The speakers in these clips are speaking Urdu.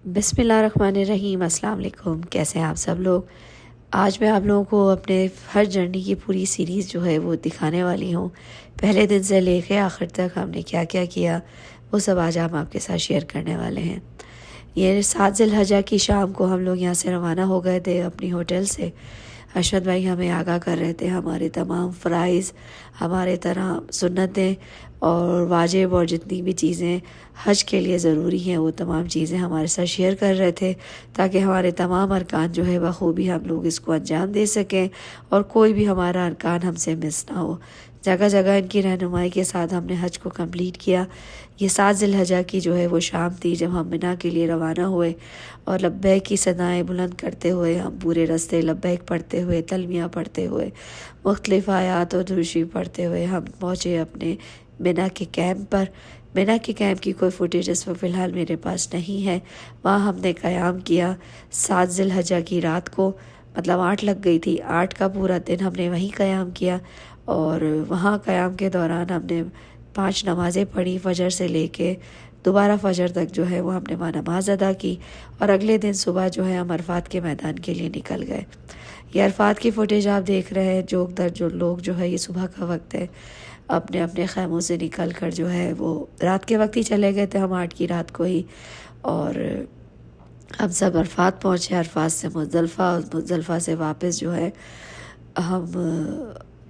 بسم اللہ الرحمن الرحیم۔ السلام علیکم، کیسے ہیں آپ سب لوگ؟ آج میں آپ لوگوں کو اپنے ہر جرنی کی پوری سیریز جو ہے وہ دکھانے والی ہوں، پہلے دن سے لے کے آخر تک ہم نے کیا کیا کیا وہ سب آج ہم آپ کے ساتھ شیئر کرنے والے ہیں۔ یہ 7 ذی الحجہ کی شام کو ہم لوگ یہاں سے روانہ ہو گئے تھے اپنی ہوٹل سے۔ ارشد بھائی ہمیں آگاہ کر رہے تھے ہمارے تمام فرائض، ہمارے طرح سنتیں اور واجب اور جتنی بھی چیزیں حج کے لیے ضروری ہیں وہ تمام چیزیں ہمارے ساتھ شیئر کر رہے تھے، تاکہ ہمارے تمام ارکان جو ہے بخوبی ہم لوگ اس کو انجام دے سکیں اور کوئی بھی ہمارا ارکان ہم سے مس نہ ہو۔ جگہ جگہ ان کی رہنمائی کے ساتھ ہم نے حج کو کمپلیٹ کیا۔ یہ 7 ذی الحجہ کی جو ہے وہ شام تھی جب ہم منا کے لیے روانہ ہوئے، اور لبیک کی صدائیں بلند کرتے ہوئے ہم پورے راستے لبیک پڑھتے ہوئے، تلبیہ پڑھتے ہوئے، مختلف آیات اور درود شریف پڑھتے ہوئے ہم پہنچے اپنے منا کے کیمپ پر۔ منا کے کیمپ کی کوئی فوٹیج اس وقت فی الحال میرے پاس نہیں ہے۔ وہاں ہم نے قیام کیا 7 ذی الحجہ کی رات کو، مطلب 8 لگ گئی تھی، 8 کا پورا دن ہم نے وہیں قیام کیا، اور وہاں قیام کے دوران ہم نے 5 نمازیں پڑھی، فجر سے لے کے دوبارہ فجر تک جو ہے وہ ہم نے وہاں نماز ادا کی، اور اگلے دن صبح جو ہے ہم عرفات کے میدان کے لیے نکل گئے۔ یہ عرفات کی فوٹیج آپ دیکھ رہے ہیں، جو لوگ جو ہے یہ صبح کا وقت ہے، اپنے اپنے خیموں سے نکل کر جو ہے وہ رات کے وقت ہی چلے گئے تھے، ہم 8 کی رات کو ہی، اور ہم سب عرفات پہنچے، عرفات سے مزدلفہ، اور مزدلفہ سے واپس جو ہے ہم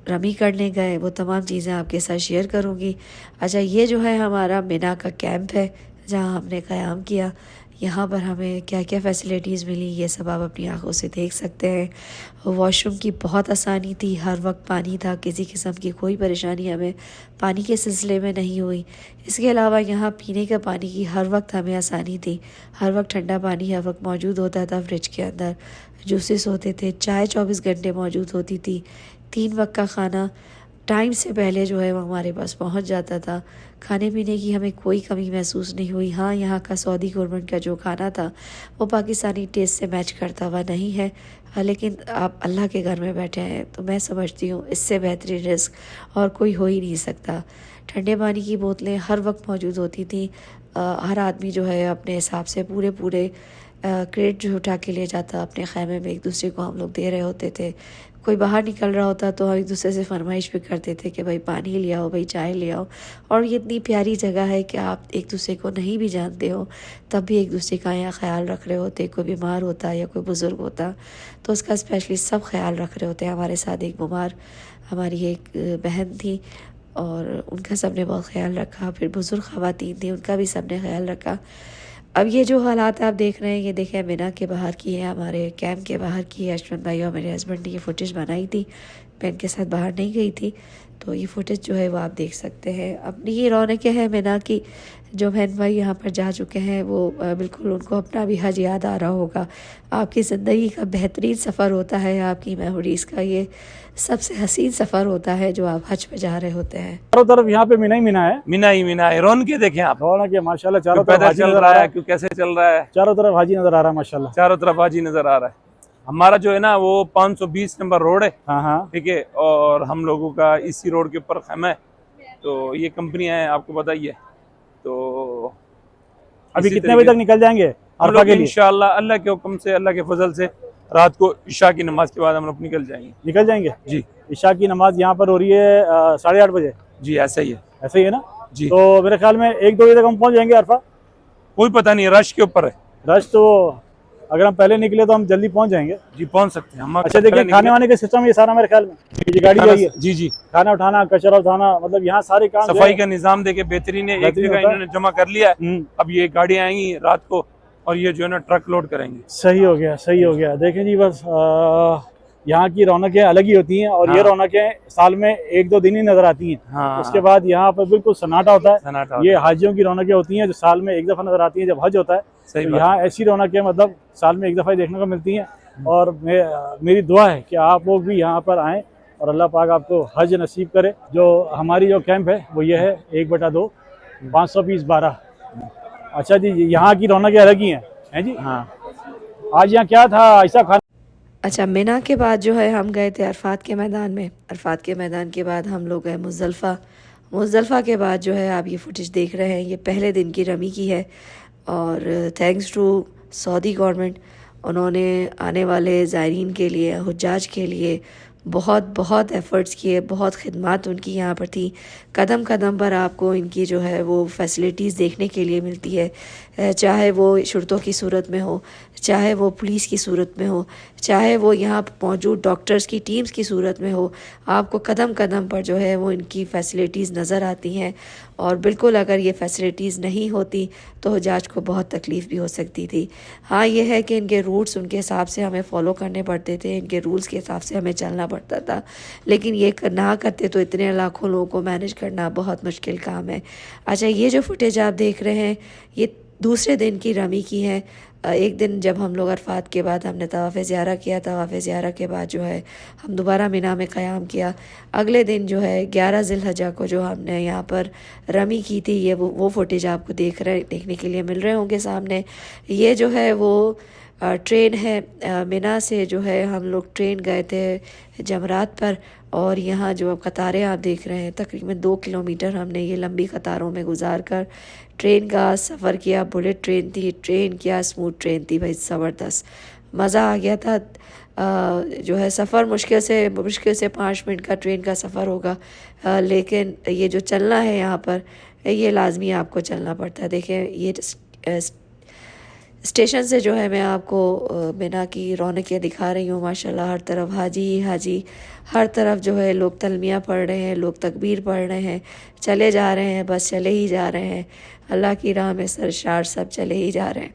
رمی کرنے گئے۔ وہ تمام چیزیں آپ کے ساتھ شیئر کروں گی۔ اچھا، یہ جو ہے ہمارا منا کا کیمپ ہے جہاں ہم نے قیام کیا۔ یہاں پر ہمیں کیا کیا فیسلٹیز ملی یہ سب آپ اپنی آنکھوں سے دیکھ سکتے ہیں۔ واش روم کی بہت آسانی تھی، ہر وقت پانی تھا، کسی قسم کی کوئی پریشانی ہمیں پانی کے سلسلے میں نہیں ہوئی۔ اس کے علاوہ یہاں پینے کا پانی کی ہر وقت ہمیں آسانی تھی، ہر وقت ٹھنڈا پانی ہر وقت موجود ہوتا تھا فریج کے اندر، جوسز ہوتے تھے، چائے 24 گھنٹے موجود ہوتی تھی، 3 وقت کا کھانا ٹائم سے پہلے جو ہے وہ ہمارے پاس پہنچ جاتا تھا۔ کھانے پینے کی ہمیں کوئی کمی محسوس نہیں ہوئی۔ ہاں، یہاں کا سعودی گورنمنٹ کا جو کھانا تھا وہ پاکستانی ٹیسٹ سے میچ کرتا ہوا نہیں ہے، لیکن آپ اللہ کے گھر میں بیٹھے ہیں تو میں سمجھتی ہوں اس سے بہترین رزق اور کوئی ہو ہی نہیں سکتا۔ ٹھنڈے پانی کی بوتلیں ہر وقت موجود ہوتی تھیں، ہر آدمی جو ہے اپنے حساب سے پورے کریٹ جو اٹھا کے لے جاتا اپنے خیمے میں، ایک دوسرے کو ہم لوگ دے رہے ہوتے تھے۔ کوئی باہر نکل رہا ہوتا تو ہم ایک دوسرے سے فرمائش بھی کرتے تھے کہ بھائی پانی لے آؤ، بھائی چائے لے آؤ۔ اور یہ اتنی پیاری جگہ ہے کہ آپ ایک دوسرے کو نہیں بھی جانتے ہو تب بھی ایک دوسرے کا یہاں خیال رکھ رہے ہوتے۔ کوئی بیمار ہوتا یا کوئی بزرگ ہوتا تو اس کا اسپیشلی سب خیال رکھ رہے ہوتے ہیں۔ ہمارے ساتھ ایک بیمار ہماری ایک بہن تھی اور ان کا سب نے بہت خیال رکھا، پھر بزرگ خواتین تھیں ان کا بھی سب نے خیال رکھا۔ اب یہ جو حالات آپ دیکھ رہے ہیں یہ دیکھیں منا کے باہر کی ہے، ہمارے کیمپ کے باہر کی ہے۔ اشمن بھائی اور میرے ہسبینڈ نے یہ فوٹیج بنائی تھی، میں ان کے ساتھ باہر نہیں گئی تھی، تو یہ فوٹیج جو ہے وہ آپ دیکھ سکتے ہیں۔ اپنی یہ رونقیں ہیں منا کی، جو بہن بھائی یہاں پر جا چکے ہیں وہ بالکل ان کو اپنا بھی حج یاد آ رہا ہوگا۔ آپ کی زندگی کا بہترین سفر ہوتا ہے، آپ کی میموریز کا یہ سب سے حسین سفر ہوتا ہے جو آپ حج پہ جا رہے ہوتے ہیں۔ چاروں طرف یہاں پہ مینا ہی مینا ہے، مینا ہی مینا ہے۔ رون کے دیکھیں آپ، رونق ہے ماشاءاللہ، چاروں طرف پیدل حاجی چل نظر آ رہا رہا ہے، ہے، کیوں کیسے چل رہا ہے، چاروں طرف حاجی نظر آ رہا ہے ماشاءاللہ۔ چاروں طرف حاجی نظر آ رہا ہے۔ ہمارا جو ہے نا وہ 520 نمبر روڈ ہے، ہاں ٹھیک ہے، اور ہم لوگوں کا اسی روڈ کے اوپر خیمہ ہے، تو یہ کمپنیاں ہیں آپ کو بتائیے۔ تو ابھی اسی کتنے بجے طریقے تک نکل جائیں گے ہم عرفہ لوگ کے لیے؟ انشاءاللہ اللہ کے حکم سے، اللہ کے فضل سے رات کو عشاء کی نماز کے بعد ہم لوگ نکل جائیں گے۔ نکل جائیں گے؟ جی عشاء کی نماز یہاں پر ہو رہی ہے 8:30 بجے، جی، ایسا ہی ہے ایسے ہی ہے نا؟ جی۔ تو میرے خیال میں 1-2 بجے تک ہم پہنچ جائیں گے عرفہ۔ کوئی پتہ نہیں، رش کے اوپر ہے۔ رش تو اگر ہم پہلے نکلے تو ہم جلدی پہنچ جائیں گے۔ جی پہنچ سکتے ہیں ہم۔ اچھا دیکھیں، کھانے وانے کے سسٹم یہ سارا میرے خیال میں یہ گاڑی جائیے، جی جی، کھانا اٹھانا، کچرا اٹھانا، مطلب یہاں سارے کام جو ہے صفائی کا نظام دیکھے بہترین ہے، ایک بہترین جگہ ہوتا ہے۔ انہوں نے جمع کر لیا ہے۔ ہوں، اب یہ گاڑیاں آئیں گی رات کو اور یہ جو ہے نا ٹرک لوڈ کریں گے۔ صحیح ہو گیا، صحیح ہو گیا۔ دیکھیں جی، بس یہاں کی رونقیں الگ ہی ہوتی ہیں، اور یہ ہاں رونقیں سال میں 1-2 دن ہی نظر آتی ہیں، ہاں، اس کے بعد یہاں پر بالکل سناٹا ہوتا ہے۔ سناٹا یہ حاجیوں کی رونقیں ہوتی ہیں جو سال میں ایک دفعہ نظر آتی ہیں جب حج ہوتا ہے، صحیح تو بات یہاں ایسی رونقیں مطلب سال میں ایک دفعہ ہی دیکھنے کو ملتی ہیں۔ اور میری دعا ہے کہ آپ لوگ بھی یہاں پر آئیں اور اللہ پاک آپ کو حج نصیب کرے۔ جو ہماری جو کیمپ ہے وہ یہ ہے 1/2 500 پیس 12۔ اچھا جی، یہاں کی رونقیں الگ ہی ہیں جی۔ ہاں۔ آج یہاں کیا تھا ایسا کھانا؟ اچھا، منا کے بعد جو ہے ہم گئے تھے عرفات کے میدان میں۔ عرفات کے میدان کے بعد ہم لوگ گئے مزدلفہ۔ مزدلفہ کے بعد جو ہے آپ یہ فوٹیج دیکھ رہے ہیں یہ پہلے دن کی رمی کی ہے، اور تھینکس ٹو سعودی گورنمنٹ، انہوں نے آنے والے زائرین کے لیے، حجاج کے لیے بہت ایفرٹس کیے، بہت خدمات ان کی یہاں پر تھی. قدم قدم پر آپ کو ان کی جو ہے وہ فیسلٹیز دیکھنے کے لیے ملتی ہے، چاہے وہ شرطوں کی صورت میں ہو، چاہے وہ پولیس کی صورت میں ہو، چاہے وہ یہاں موجود ڈاکٹرز کی ٹیمز کی صورت میں ہو. آپ کو قدم قدم پر جو ہے وہ ان کی فیسلٹیز نظر آتی ہیں. اور بالکل اگر یہ فیسلٹیز نہیں ہوتی تو حجاج کو بہت تکلیف بھی ہو سکتی تھی. ہاں یہ ہے کہ ان کے روٹس ان کے حساب سے ہمیں فالو کرنے پڑتے تھے، ان کے رولز کے حساب سے ہمیں چلنا پڑتا تھا، لیکن یہ نہ کرتے تو اتنے لاکھوں لوگوں کو مینیج کرنا بہت مشکل کام ہے. اچھا، یہ جو فوٹیج آپ دیکھ رہے ہیں یہ دوسرے دن کی رمی کی ہے. ایک دن جب ہم لوگ عرفات کے بعد ہم نے طواف زیارہ کیا، طواف زیارہ کے بعد جو ہے ہم دوبارہ مینا میں قیام کیا. اگلے دن جو ہے 11 ذی الحجہ کو جو ہم نے یہاں پر رمی کی تھی، یہ وہ فوٹیج آپ کو دیکھنے کے لیے مل رہے ہوں گے سامنے. یہ جو ہے وہ ٹرین ہے، مینا سے جو ہے ہم لوگ ٹرین گئے تھے جمرات پر، اور یہاں جو قطاریں آپ دیکھ رہے ہیں تقریباً 2 کلومیٹر ہم نے یہ لمبی قطاروں میں گزار کر ٹرین کا سفر کیا. بلیٹ ٹرین تھی، ٹرین کیا اسموتھ ٹرین تھی بھائی، زبردست مزہ آ گیا تھا. جو ہے سفر مشکل سے 5 منٹ کا ٹرین کا سفر ہوگا، لیکن یہ جو چلنا ہے یہاں پر یہ لازمی آپ کو چلنا پڑتا ہے. دیکھیں یہ اسٹیشن سے جو ہے میں آپ کو مینا کی رونقیں دکھا رہی ہوں. ماشاءاللہ ہر طرف حاجی، ہر طرف جو ہے لوگ تلمیہ پڑھ رہے ہیں، لوگ تکبیر پڑھ رہے ہیں، چلے جا رہے ہیں، بس چلے ہی جا رہے ہیں، اللہ کی راہ میں سرشار سب چلے ہی جا رہے ہیں.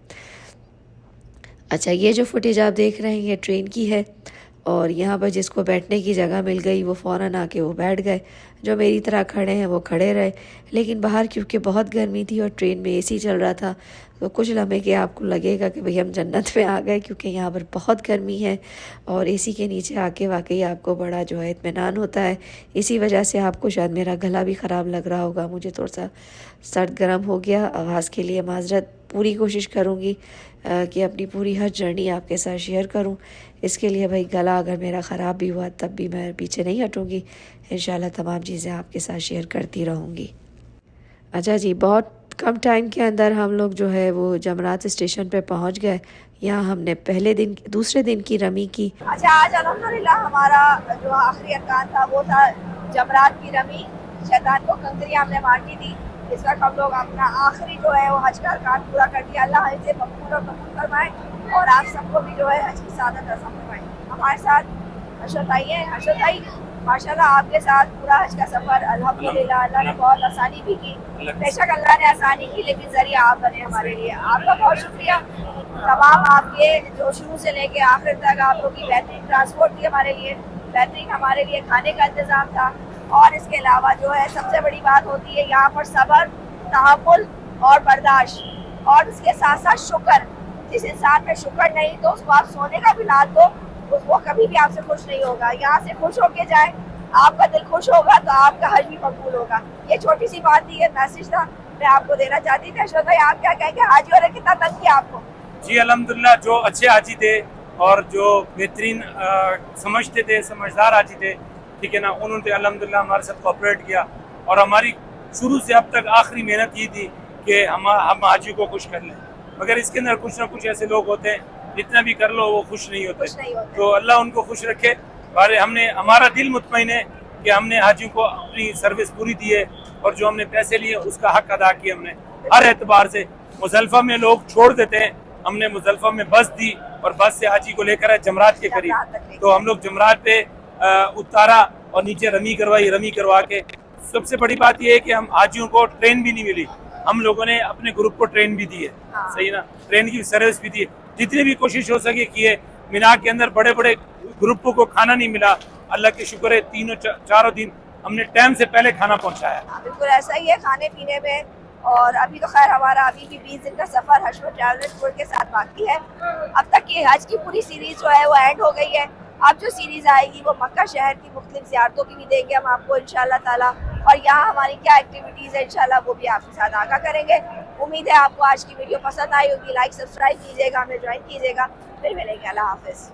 اچھا، یہ جو فوٹیج آپ دیکھ رہے ہیں یہ ٹرین کی ہے، اور یہاں پر جس کو بیٹھنے کی جگہ مل گئی وہ فوراً آ کے وہ بیٹھ گئے. جو میری طرح کھڑے ہیں وہ کھڑے رہے. لیکن باہر کیونکہ بہت گرمی تھی اور ٹرین میں اے سی چل رہا تھا تو کچھ لمحے کہ آپ کو لگے گا کہ بھئی ہم جنت میں آ گئے، کیونکہ یہاں پر بہت گرمی ہے اور اے سی کے نیچے آ کے واقعی آپ کو بڑا جو ہے اطمینان ہوتا ہے. اسی وجہ سے آپ کو شاید میرا گلا بھی خراب لگ رہا ہوگا، مجھے تھوڑا سا سرد گرم ہو گیا. آواز کے لیے معذرت، پوری کوشش کروں گی کہ اپنی پوری ہر جرنی آپ کے ساتھ شیئر کروں. اس کے لیے بھائی گلا اگر میرا خراب بھی ہوا تب بھی میں پیچھے نہیں ہٹوں گی، انشاءاللہ تمام چیزیں آپ کے ساتھ شیئر کرتی رہوں گی. اچھا جی، بہت کم ٹائم کے اندر ہم لوگ جو ہے وہ جمرات اسٹیشن پہ پہنچ گئے. یہاں ہم نے دوسرے دن کی رمی کی. اچھا، آج الحمدللہ ہمارا جو آخری ارکان تھا وہ تھا جمرات کی رمی. شیطان کو کنکریاں ہم نے مارنی تھی. اس وقت ہم لوگ اپنا آخری جو ہے وہ حج کا ارکان پورا کر دیا. اللہ اسے مقبول اور قبول فرمائے اور آپ سب کو بھی جو ہے حج کی سعادت عطا فرمائے. ہمارے ساتھ اشرف بھائی ہیں. اشرف بھائی ماشاءاللہ آپ کے ساتھ پورا حج کا سفر الحمدللہ اللہ نے بہت آسانی بھی کی. بے شک اللہ نے آسانی کی، لیکن ذریعہ آپ بنے ہمارے لیے. آپ کا بہت شکریہ. تمام آپ کے جو شروع سے لے کے آخر تک آپ لوگ کی بہترین ٹرانسپورٹ تھی ہمارے لیے، بہترین ہمارے لیے کھانے کا انتظام تھا، اور اس کے علاوہ جو ہے سب سے بڑی بات ہوتی ہے یہاں پر صبر، تحمل اور برداشت، اور اس کے ساتھ ساتھ شکر. جس انسان میں شکر نہیں تو اس کو آپ سونے کا بھی لال دو، وہ کبھی بھی آپ سے خوش نہیں ہوگا. یہاں سے خوش ہو کے جائیں، آپ کا دل خوش ہوگا تو آپ کا حج بھی مقبول ہوگا. یہ چھوٹی سی بات تھی، یہ میسج تھا میں آپ کو دینا چاہتی تھی. اشرف بھائی آپ کیا کہیں گے؟ حاجیوں نے کتنا تنگ کیا آپ کو؟ جی الحمدللہ، جو اچھے حاجی تھے اور جو بہترین سمجھتے تھے، سمجھدار حاجی تھے، ٹھیک ہے نا، انہوں نے الحمدللہ ہمارے ساتھ کوآپریٹ کیا. اور ہماری شروع سے اب تک آخری محنت یہ تھی کہ ہم حاجی کو خوش کر لیں. مگر اس کے اندر کچھ نہ کچھ ایسے لوگ ہوتے ہیں جتنا بھی کر لو وہ خوش نہیں ہوتے. تو اللہ ان کو خوش رکھے. اور ہمارا دل مطمئن ہے کہ ہم نے حاجیوں کو اپنی سروس پوری دی ہے، اور جو ہم نے پیسے لیے اس کا حق ادا کیا ہم نے ہر اعتبار سے. مزدلفہ میں لوگ چھوڑ دیتے ہیں، ہم نے مزدلفہ میں بس دی اور بس سے حاجی کو لے کر آئے جمرات کے قریب. تو ہم لوگ جمرات پہ اتارا اور نیچے رمی کروائی. رمی کروا کے سب سے بڑی بات یہ ہے کہ ہم حاجیوں کو ٹرین بھی نہیں ملی، ہم لوگوں نے اپنے گروپ کو ٹرین بھی دی ہے. صحیح نا، ٹرین کی سروس بھی دی ہے. جتنی بھی کوشش ہو سکے کی ہے. مینا کے اندر بڑے بڑے گروپوں کو کھانا نہیں ملا، اللہ کے شکر ہے 3-4 دن ہم نے ٹائم سے پہلے کھانا پہنچایا. بالکل ایسا ہی ہے کھانے پینے میں. اور ابھی تو خیر ہمارا ابھی بھی 20 دن کا سفر حج و ٹریولرز ٹور کے ساتھ باقی ہے. اب تک یہ حج کی پوری سیریز جو ہے وہ اینڈ ہو گئی ہے. اب جو سیریز آئے گی وہ مکہ شہر کی مختلف زیارتوں کی بھی دیں گے ہم آپ کو انشاءاللہ تعالیٰ، اور یہاں ہماری کیا ایکٹیویٹیز ہے انشاءاللہ وہ بھی آپ کے ساتھ آگاہ کریں گے. امید ہے آپ کو آج کی ویڈیو پسند آئی ہوگی. لائک سبسکرائب کیجیے گا، ہمیں جوائن کیجیے گا. پھر ملیں گے. اللہ حافظ.